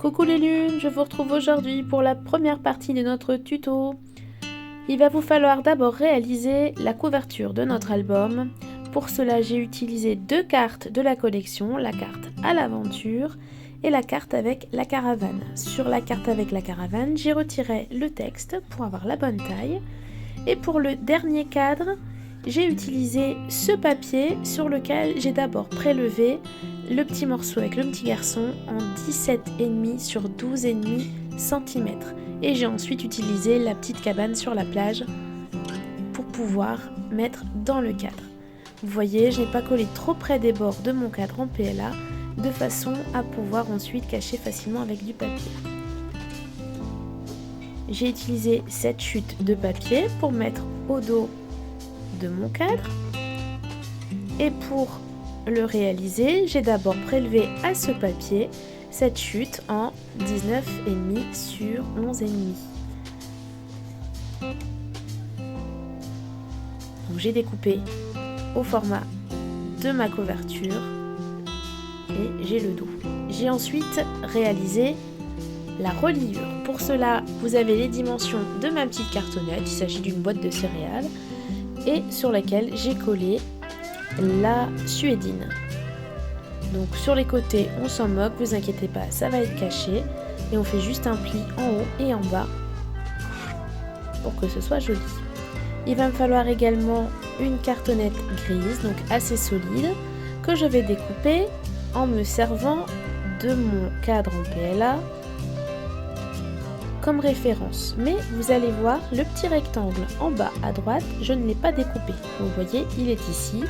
Coucou les lunes, je vous retrouve aujourd'hui pour la première partie de notre tuto. Il va vous falloir d'abord réaliser la couverture de notre album. Pour cela, j'ai utilisé deux cartes de la collection, la carte à l'aventure et la carte avec la caravane. Sur la carte avec la caravane, j'ai retiré le texte pour avoir la bonne taille. Et pour le dernier cadre, j'ai utilisé ce papier sur lequel j'ai d'abord prélevé le petit morceau avec le petit garçon en 17,5 sur 12,5 cm. Et j'ai ensuite utilisé la petite cabane sur la plage pour pouvoir mettre dans le cadre. Vous voyez, je n'ai pas collé trop près des bords de mon cadre en PLA de façon à pouvoir ensuite cacher facilement avec du papier. J'ai utilisé cette chute de papier pour mettre au dos de mon cadre. Et pour le réaliser, j'ai d'abord prélevé à ce papier cette chute en 19,5 sur 11,5. Donc j'ai découpé au format de ma couverture et j'ai le dos. J'ai ensuite réalisé la reliure. Pour cela, vous avez les dimensions de ma petite cartonnette, il s'agit d'une boîte de céréales, et sur laquelle j'ai collé la suédine. Donc sur les côtés, on s'en moque, vous inquiétez pas, ça va être caché, et on fait juste un pli en haut et en bas pour que ce soit joli. Il va me falloir également une cartonnette grise, donc assez solide, que je vais découper en me servant de mon cadre en PLA comme référence. Mais vous allez voir le petit rectangle en bas à droite, je ne l'ai pas découpé. Vous voyez, il est ici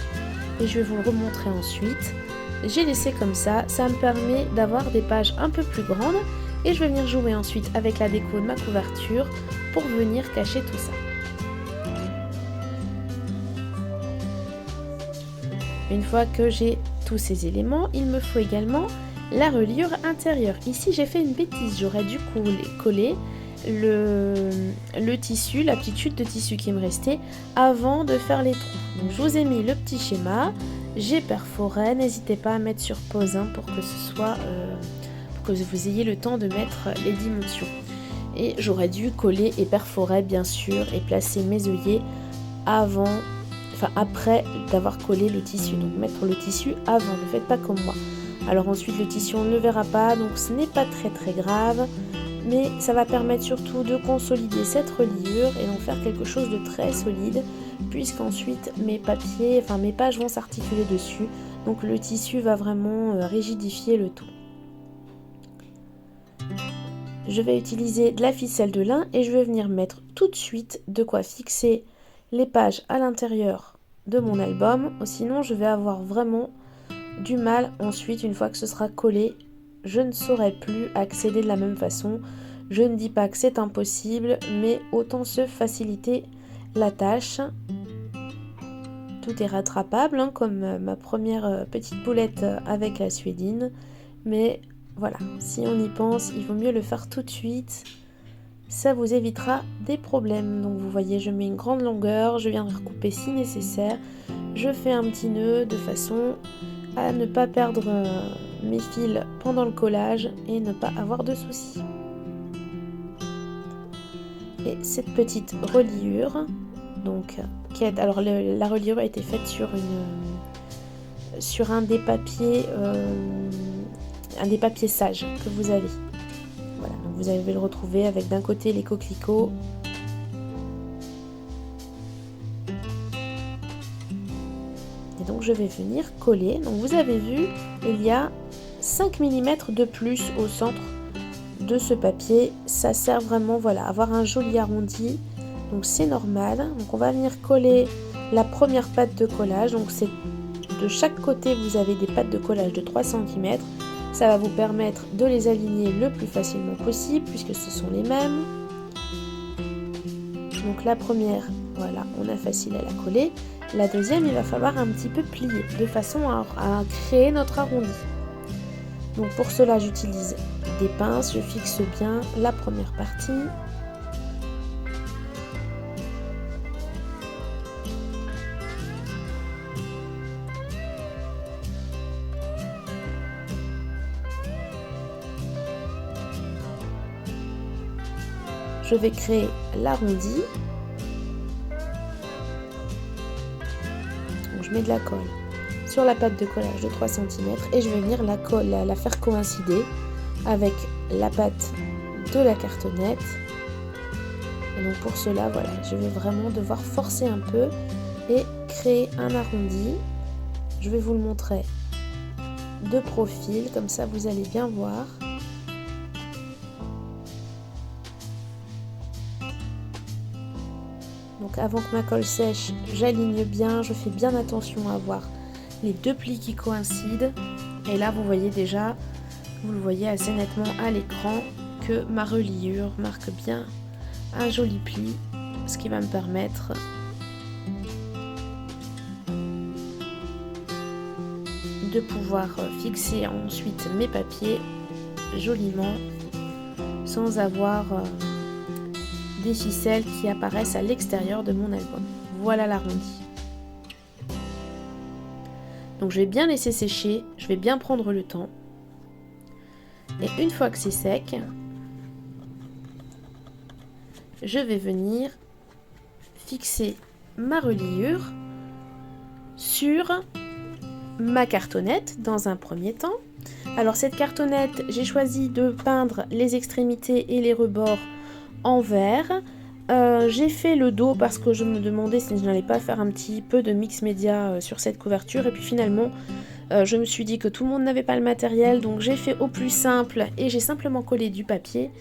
et je vais vous le remontrer ensuite. J'ai laissé comme ça me permet d'avoir des pages un peu plus grandes et je vais venir jouer ensuite avec la déco de ma couverture pour venir cacher tout ça. Une fois que j'ai tous ces éléments, il me faut également la reliure intérieure. Ici, j'ai fait une bêtise. J'aurais dû coller le tissu, la petite chute de tissu qui me restait avant de faire les trous. Donc, je vous ai mis le petit schéma. J'ai perforé. N'hésitez pas à mettre sur pause pour que ce soit, pour que vous ayez le temps de mettre les dimensions. Et j'aurais dû coller et perforer bien sûr et placer mes œillets après d'avoir collé le tissu. Donc mettre le tissu avant. Ne faites pas comme moi. Alors ensuite le tissu on ne le verra pas, donc ce n'est pas très grave, mais ça va permettre surtout de consolider cette reliure et d'en faire quelque chose de très solide, puisqu'ensuite mes pages vont s'articuler dessus, donc le tissu va vraiment rigidifier le tout. Je vais utiliser de la ficelle de lin et je vais venir mettre tout de suite de quoi fixer les pages à l'intérieur de mon album, sinon je vais avoir vraiment du mal ensuite, une fois que ce sera collé, je ne saurai plus accéder de la même façon. Je ne dis pas que c'est impossible, mais autant se faciliter la tâche. Tout est rattrapable, comme ma première petite boulette avec la suédine. Mais voilà, si on y pense, il vaut mieux le faire tout de suite. Ça vous évitera des problèmes. Donc vous voyez, je mets une grande longueur, je viens recouper si nécessaire. Je fais un petit nœud de façon à ne pas perdre mes fils pendant le collage et ne pas avoir de soucis. Et cette petite reliure, donc la reliure a été faite sur un des papiers sages que vous avez. Voilà, donc vous allez le retrouver avec d'un côté les coquelicots. Et donc je vais venir coller. Donc vous avez vu, il y a 5 mm de plus au centre de ce papier. Ça sert vraiment à avoir un joli arrondi. Donc c'est normal. Donc on va venir coller la première patte de collage. Donc c'est de chaque côté, vous avez des pattes de collage de 3 cm. Ça va vous permettre de les aligner le plus facilement possible puisque ce sont les mêmes. Donc la première, voilà, on a facile à la coller. La deuxième, il va falloir un petit peu plier de façon à créer notre arrondi. Donc pour cela, j'utilise des pinces, je fixe bien la première partie. je vais créer l'arrondi. Donc, je mets de la colle sur la pâte de collage de 3 cm et je vais venir la faire coïncider avec la pâte de la cartonnette. Et donc pour cela, voilà, je vais vraiment devoir forcer un peu et créer un arrondi. Je vais vous le montrer de profil, comme ça vous allez bien voir. Donc avant que ma colle sèche, j'aligne bien, je fais bien attention à avoir les deux plis qui coïncident. Et là vous voyez déjà, vous le voyez assez nettement à l'écran, que ma reliure marque bien un joli pli, ce qui va me permettre de pouvoir fixer ensuite mes papiers joliment sans avoir des ficelles qui apparaissent à l'extérieur de mon album. Voilà l'arrondi. Donc je vais bien laisser sécher, je vais bien prendre le temps. Et une fois que c'est sec, je vais venir fixer ma reliure sur ma cartonnette dans un premier temps. Alors cette cartonnette, j'ai choisi de peindre les extrémités et les rebords en vert. J'ai fait le dos parce que je me demandais si je n'allais pas faire un petit peu de mix média sur cette couverture. Et puis finalement, je me suis dit que tout le monde n'avait pas le matériel. Donc j'ai fait au plus simple et j'ai simplement collé du papier.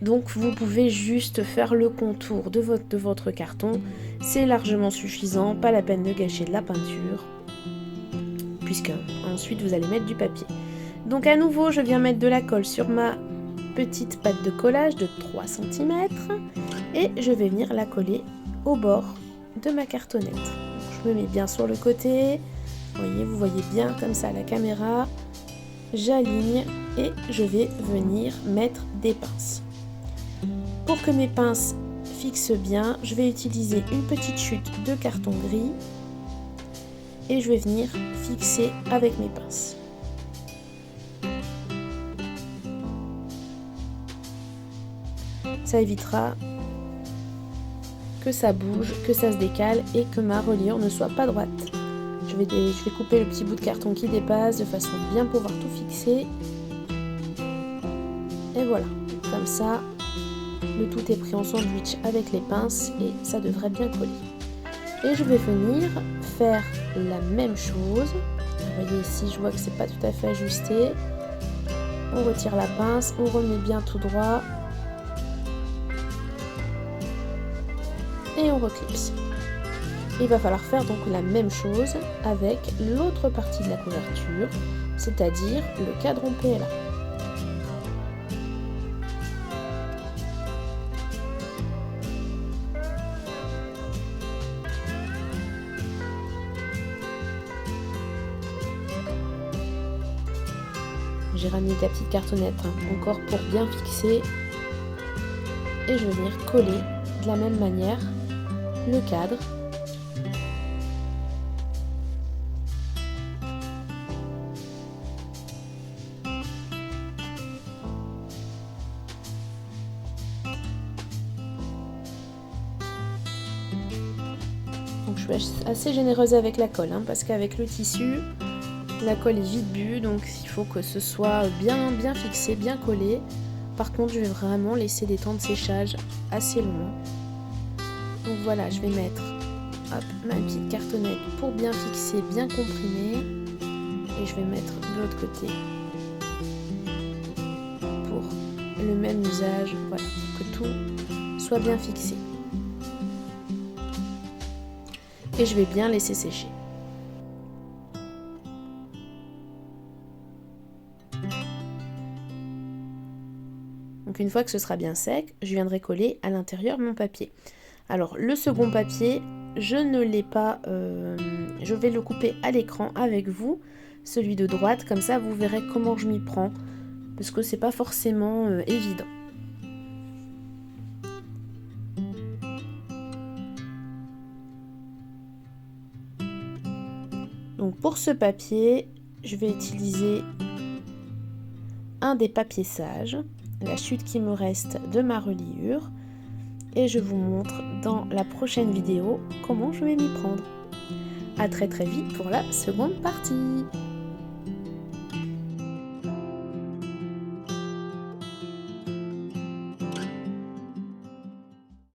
Donc vous pouvez juste faire le contour de votre carton. C'est largement suffisant, pas la peine de gâcher de la peinture. Puisque ensuite vous allez mettre du papier. Donc à nouveau, je viens mettre de la colle sur ma petite pâte de collage de 3 cm et je vais venir la coller au bord de ma cartonnette. Je me mets bien sur le côté, vous voyez bien comme ça à la caméra, j'aligne et je vais venir mettre des pinces. Pour que mes pinces fixent bien, je vais utiliser une petite chute de carton gris et je vais venir fixer avec mes pinces. Ça évitera que ça bouge, que ça se décale et que ma reliure ne soit pas droite. Je vais couper le petit bout de carton qui dépasse de façon à bien pouvoir tout fixer. Et voilà, comme ça, le tout est pris en sandwich avec les pinces et ça devrait bien coller. Et je vais venir faire la même chose. Vous voyez ici, je vois que c'est pas tout à fait ajusté. On retire la pince, on remet bien tout droit. Et on reclipse. Il va falloir faire donc la même chose avec l'autre partie de la couverture, c'est-à-dire le cadran PLA. J'ai ramené la petite cartonnette encore pour bien fixer et je vais venir coller de la même manière le cadre. Donc je suis assez généreuse avec la colle parce qu'avec le tissu, la colle est vite bue, donc il faut que ce soit bien fixé, bien collé. Par contre, je vais vraiment laisser des temps de séchage assez longs. Donc voilà, je vais mettre ma petite cartonnette pour bien fixer, bien comprimer. Et je vais mettre de l'autre côté pour le même usage, voilà, pour que tout soit bien fixé. Et je vais bien laisser sécher. Donc une fois que ce sera bien sec, je viendrai coller à l'intérieur mon papier. Alors le second papier, je ne l'ai pas, je vais le couper à l'écran avec vous, celui de droite, comme ça vous verrez comment je m'y prends, parce que c'est pas forcément évident. Donc pour ce papier, je vais utiliser un des papiers sages, la chute qui me reste de ma reliure. et je vous montre dans la prochaine vidéo comment je vais m'y prendre. À très vite pour la seconde partie.